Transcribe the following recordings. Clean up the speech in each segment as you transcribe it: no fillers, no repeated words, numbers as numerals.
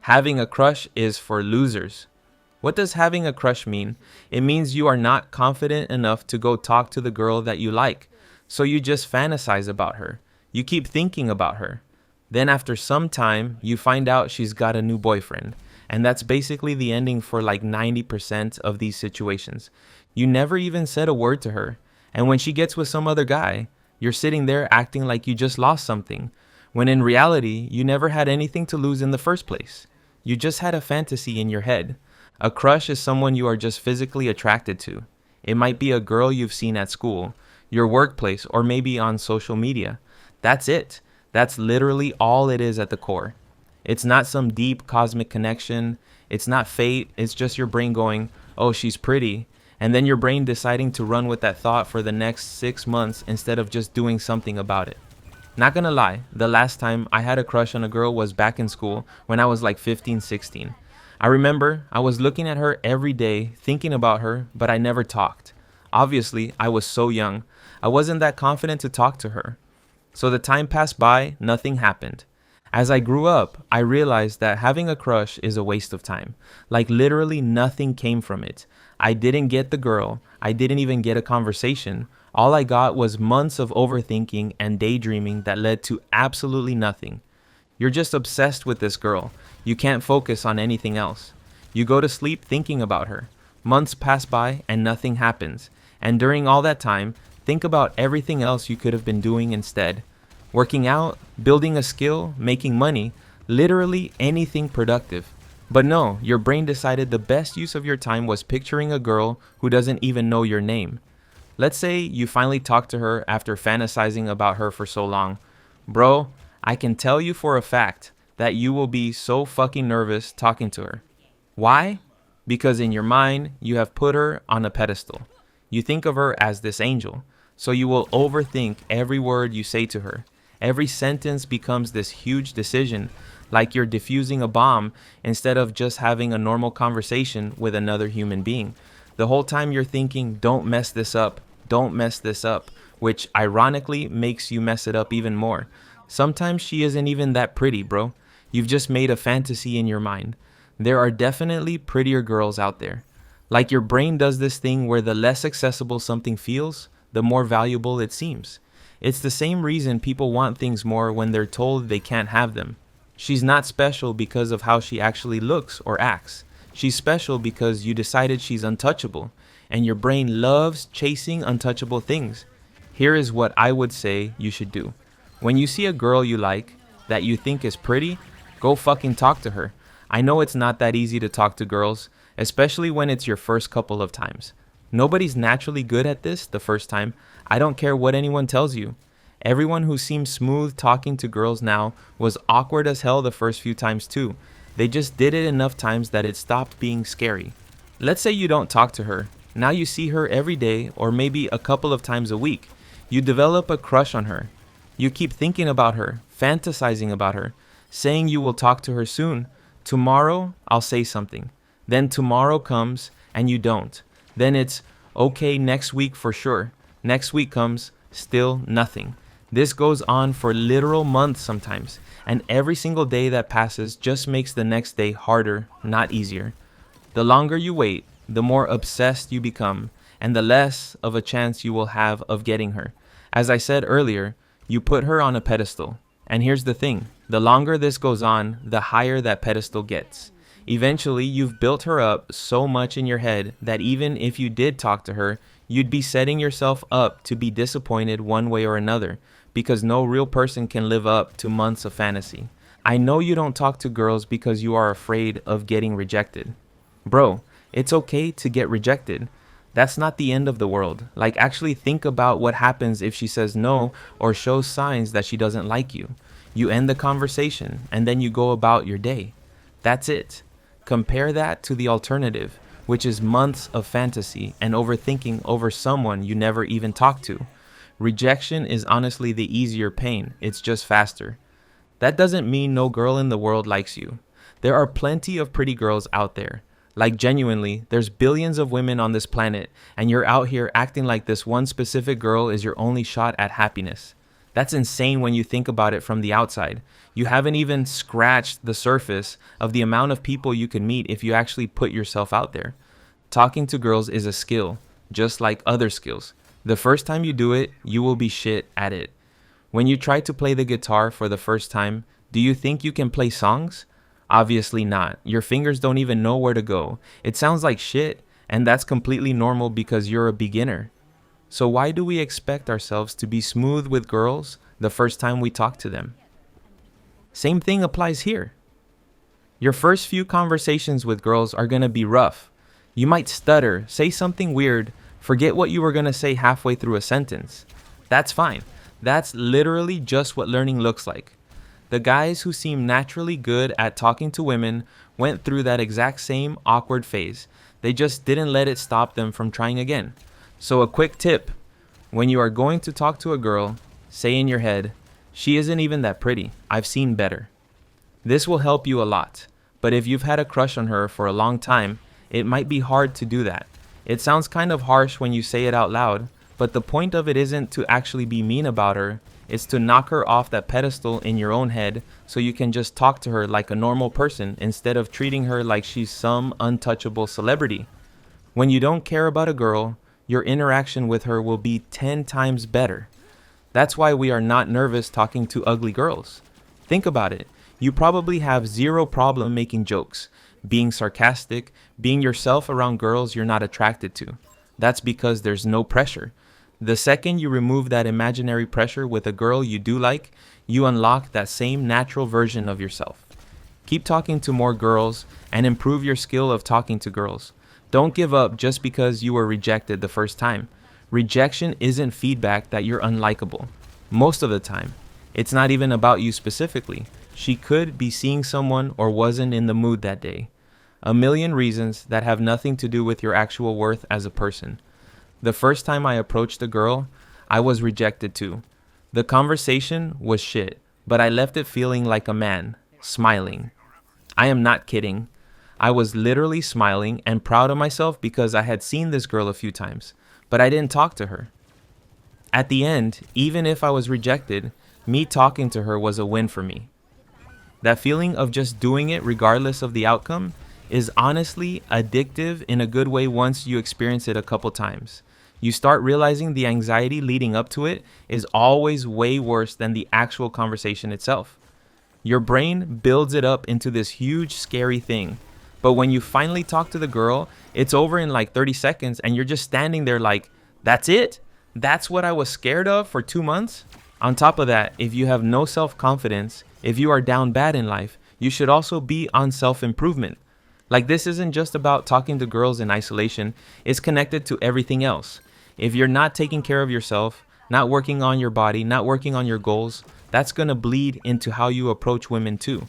Having a crush is for losers. What does having a crush mean? It means you are not confident enough to go talk to the girl that you like. So you just fantasize about her. You keep thinking about her. Then after some time, you find out she's got a new boyfriend. And that's basically the ending for like 90% of these situations. You never even said a word to her. And when she gets with some other guy, you're sitting there acting like you just lost something, when in reality, you never had anything to lose in the first place. You just had a fantasy in your head. A crush is someone you are just physically attracted to. It might be a girl you've seen at school, your workplace, or maybe on social media. That's it. That's literally all it is at the core. It's not some deep cosmic connection. It's not fate. It's just your brain going, oh, she's pretty. And then your brain deciding to run with that thought for the next 6 months instead of just doing something about it. Not gonna lie, the last time I had a crush on a girl was back in school when I was like 15, 16. I remember I was looking at her every day, thinking about her, but I never talked. Obviously, I was so young. I wasn't that confident to talk to her. So the time passed by, nothing happened. As I grew up, I realized that having a crush is a waste of time. Like literally nothing came from it. I didn't get the girl. I didn't even get a conversation. All I got was months of overthinking and daydreaming that led to absolutely nothing. You're just obsessed with this girl. You can't focus on anything else. You go to sleep thinking about her. Months pass by and nothing happens. And during all that time, think about everything else you could have been doing instead. Working out, building a skill, making money, literally anything productive. But no, your brain decided the best use of your time was picturing a girl who doesn't even know your name. Let's say you finally talk to her after fantasizing about her for so long. Bro, I can tell you for a fact that you will be so fucking nervous talking to her. Why? Because in your mind, you have put her on a pedestal. You think of her as this angel, so you will overthink every word you say to her. Every sentence becomes this huge decision, like you're diffusing a bomb instead of just having a normal conversation with another human being. The whole time you're thinking, don't mess this up, don't mess this up, which ironically makes you mess it up even more. Sometimes she isn't even that pretty, bro. You've just made a fantasy in your mind. There are definitely prettier girls out there. Like your brain does this thing where the less accessible something feels, the more valuable it seems. It's the same reason people want things more when they're told they can't have them. She's not special because of how she actually looks or acts. She's special because you decided she's untouchable, and your brain loves chasing untouchable things. Here is what I would say you should do. When you see a girl you like, that you think is pretty, go fucking talk to her. I know it's not that easy to talk to girls, especially when it's your first couple of times. Nobody's naturally good at this the first time. I don't care what anyone tells you. Everyone who seems smooth talking to girls now was awkward as hell the first few times too. They just did it enough times that it stopped being scary. Let's say you don't talk to her. Now you see her every day or maybe a couple of times a week. You develop a crush on her. You keep thinking about her, fantasizing about her, saying you will talk to her soon. Tomorrow, I'll say something. Then tomorrow comes and you don't. Then it's, okay, next week for sure. Next week comes, still nothing. This goes on for literal months sometimes, and every single day that passes just makes the next day harder, not easier. The longer you wait, the more obsessed you become, and the less of a chance you will have of getting her. As I said earlier, you put her on a pedestal. And here's the thing, the longer this goes on, the higher that pedestal gets. Eventually, you've built her up so much in your head that even if you did talk to her, you'd be setting yourself up to be disappointed one way or another, because no real person can live up to months of fantasy. I know you don't talk to girls because you are afraid of getting rejected. Bro, it's okay to get rejected. That's not the end of the world. Like, actually think about what happens if she says no or shows signs that she doesn't like you. You end the conversation and then you go about your day. That's it. Compare that to the alternative, which is months of fantasy and overthinking over someone you never even talked to. Rejection is honestly the easier pain. It's just faster. That doesn't mean no girl in the world likes you. There are plenty of pretty girls out there. Like, genuinely, there's billions of women on this planet, and you're out here acting like this one specific girl is your only shot at happiness. That's insane when you think about it from the outside. You haven't even scratched the surface of the amount of people you could meet if you actually put yourself out there. Talking to girls is a skill, just like other skills. The first time you do it, you will be shit at it. When you try to play the guitar for the first time, do you think you can play songs? Obviously not. Your fingers don't even know where to go. It sounds like shit, and that's completely normal because you're a beginner. So why do we expect ourselves to be smooth with girls the first time we talk to them? Same thing applies here. Your first few conversations with girls are going to be rough. You might stutter, say something weird, forget what you were going to say halfway through a sentence. That's fine. That's literally just what learning looks like. The guys who seem naturally good at talking to women went through that exact same awkward phase. They just didn't let it stop them from trying again. So a quick tip, when you are going to talk to a girl, say in your head, "She isn't even that pretty. I've seen better." This will help you a lot. But if you've had a crush on her for a long time, it might be hard to do that. It sounds kind of harsh when you say it out loud, but the point of it isn't to actually be mean about her. It's to knock her off that pedestal in your own head so you can just talk to her like a normal person instead of treating her like she's some untouchable celebrity. When you don't care about a girl, your interaction with her will be 10 times better. That's why we are not nervous talking to ugly girls. Think about it. You probably have zero problem making jokes, being sarcastic, being yourself around girls you're not attracted to. That's because there's no pressure. The second you remove that imaginary pressure with a girl you do like, you unlock that same natural version of yourself. Keep talking to more girls and improve your skill of talking to girls. Don't give up just because you were rejected the first time. Rejection isn't feedback that you're unlikable. Most of the time, it's not even about you specifically. She could be seeing someone or wasn't in the mood that day. A million reasons that have nothing to do with your actual worth as a person. The first time I approached a girl, I was rejected too. The conversation was shit, but I left it feeling like a man, smiling. I am not kidding. I was literally smiling and proud of myself because I had seen this girl a few times, but I didn't talk to her. At the end, even if I was rejected, me talking to her was a win for me. That feeling of just doing it regardless of the outcome is honestly addictive in a good way once you experience it a couple times. You start realizing the anxiety leading up to it is always way worse than the actual conversation itself. Your brain builds it up into this huge scary thing. But when you finally talk to the girl, it's over in like 30 seconds and you're just standing there like, that's it? That's what I was scared of for 2 months? On top of that, if you have no self-confidence, if you are down bad in life, you should also be on self-improvement. Like, this isn't just about talking to girls in isolation, it's connected to everything else. If you're not taking care of yourself, not working on your body, not working on your goals, that's gonna bleed into how you approach women too.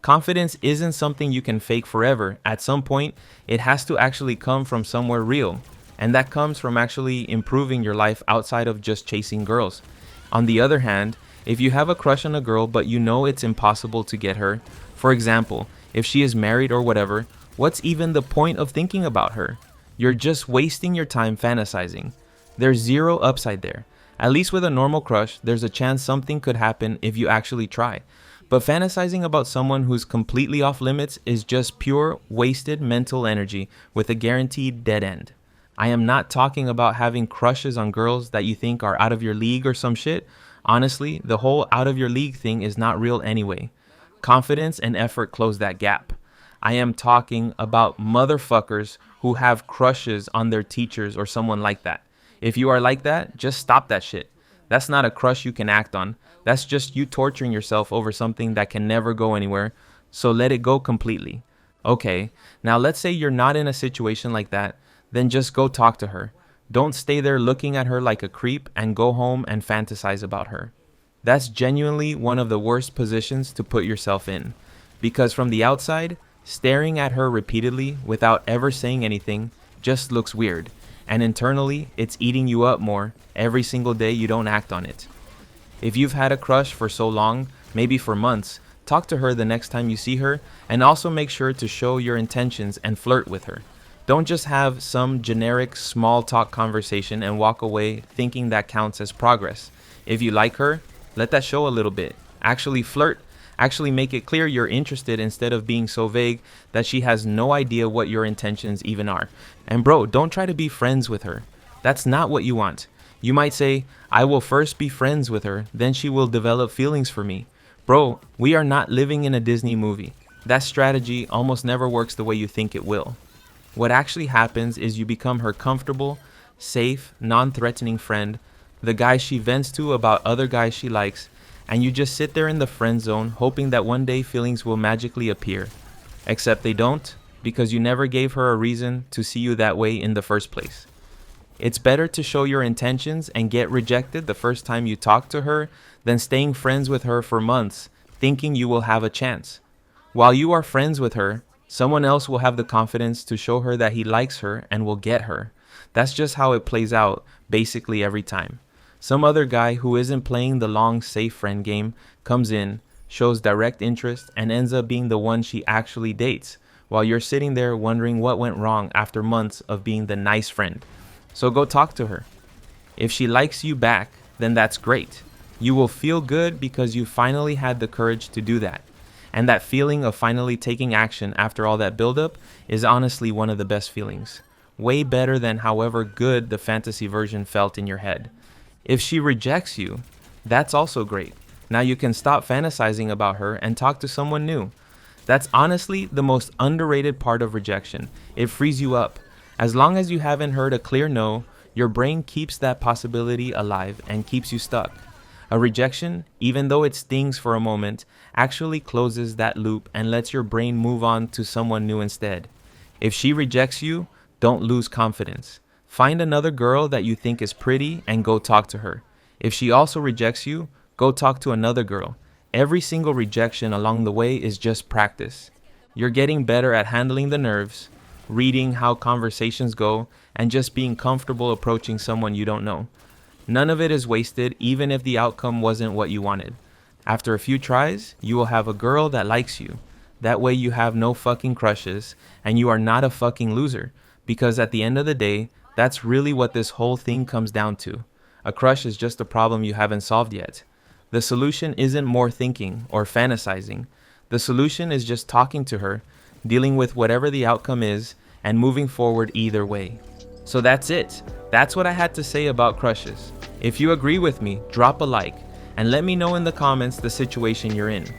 Confidence isn't something you can fake forever. At some point, it has to actually come from somewhere real. And that comes from actually improving your life outside of just chasing girls. On the other hand, if you have a crush on a girl but you know it's impossible to get her, for example, if she is married or whatever, what's even the point of thinking about her? You're just wasting your time fantasizing. There's zero upside there. At least with a normal crush, there's a chance something could happen if you actually try. But fantasizing about someone who's completely off limits is just pure wasted mental energy with a guaranteed dead end. I am not talking about having crushes on girls that you think are out of your league or some shit. Honestly, the whole out of your league thing is not real anyway. Confidence and effort close that gap. I am talking about motherfuckers who have crushes on their teachers or someone like that. If you are like that, just stop that shit. That's not a crush you can act on. That's just you torturing yourself over something that can never go anywhere. So let it go completely. Okay, now let's say you're not in a situation like that. Then just go talk to her. Don't stay there looking at her like a creep and go home and fantasize about her. That's genuinely one of the worst positions to put yourself in. Because from the outside, staring at her repeatedly without ever saying anything just looks weird. And internally, it's eating you up more every single day you don't act on it. If you've had a crush for so long, maybe for months, talk to her the next time you see her and also make sure to show your intentions and flirt with her. Don't just have some generic small talk conversation and walk away thinking that counts as progress. If you like her, Let that show a little bit. Actually flirt. Actually make it clear you're interested instead of being so vague that she has no idea what your intentions even are. And bro, don't try to be friends with her. That's not what you want. You might say, I will first be friends with her, then she will develop feelings for me. Bro, we are not living in a Disney movie. That strategy almost never works the way you think it will. What actually happens is you become her comfortable, safe, non-threatening friend, the guy she vents to about other guys she likes, and you just sit there in the friend zone hoping that one day feelings will magically appear. Except they don't, because you never gave her a reason to see you that way in the first place. It's better to show your intentions and get rejected the first time you talk to her than staying friends with her for months, thinking you will have a chance. While you are friends with her, someone else will have the confidence to show her that he likes her and will get her. That's just how it plays out basically every time. Some other guy who isn't playing the long, safe friend game comes in, shows direct interest, and ends up being the one she actually dates, while you're sitting there wondering what went wrong after months of being the nice friend. So go talk to her. If she likes you back, then that's great. You will feel good because you finally had the courage to do that. And that feeling of finally taking action after all that buildup is honestly one of the best feelings. Way better than however good the fantasy version felt in your head. If she rejects you, that's also great. Now you can stop fantasizing about her and talk to someone new. That's honestly the most underrated part of rejection. It frees you up. As long as you haven't heard a clear no, your brain keeps that possibility alive and keeps you stuck. A rejection, even though it stings for a moment, actually closes that loop and lets your brain move on to someone new instead. If she rejects you, don't lose confidence. Find another girl that you think is pretty and go talk to her. If she also rejects you, go talk to another girl. Every single rejection along the way is just practice. You're getting better at handling the nerves, reading how conversations go, and just being comfortable approaching someone you don't know. None of it is wasted, even if the outcome wasn't what you wanted. After a few tries, you will have a girl that likes you. That way you have no fucking crushes, and you are not a fucking loser. Because at the end of the day, that's really what this whole thing comes down to. A crush is just a problem you haven't solved yet. The solution isn't more thinking or fantasizing. The solution is just talking to her, dealing with whatever the outcome is, and moving forward either way. So that's it. That's what I had to say about crushes. If you agree with me, drop a like, and let me know in the comments the situation you're in.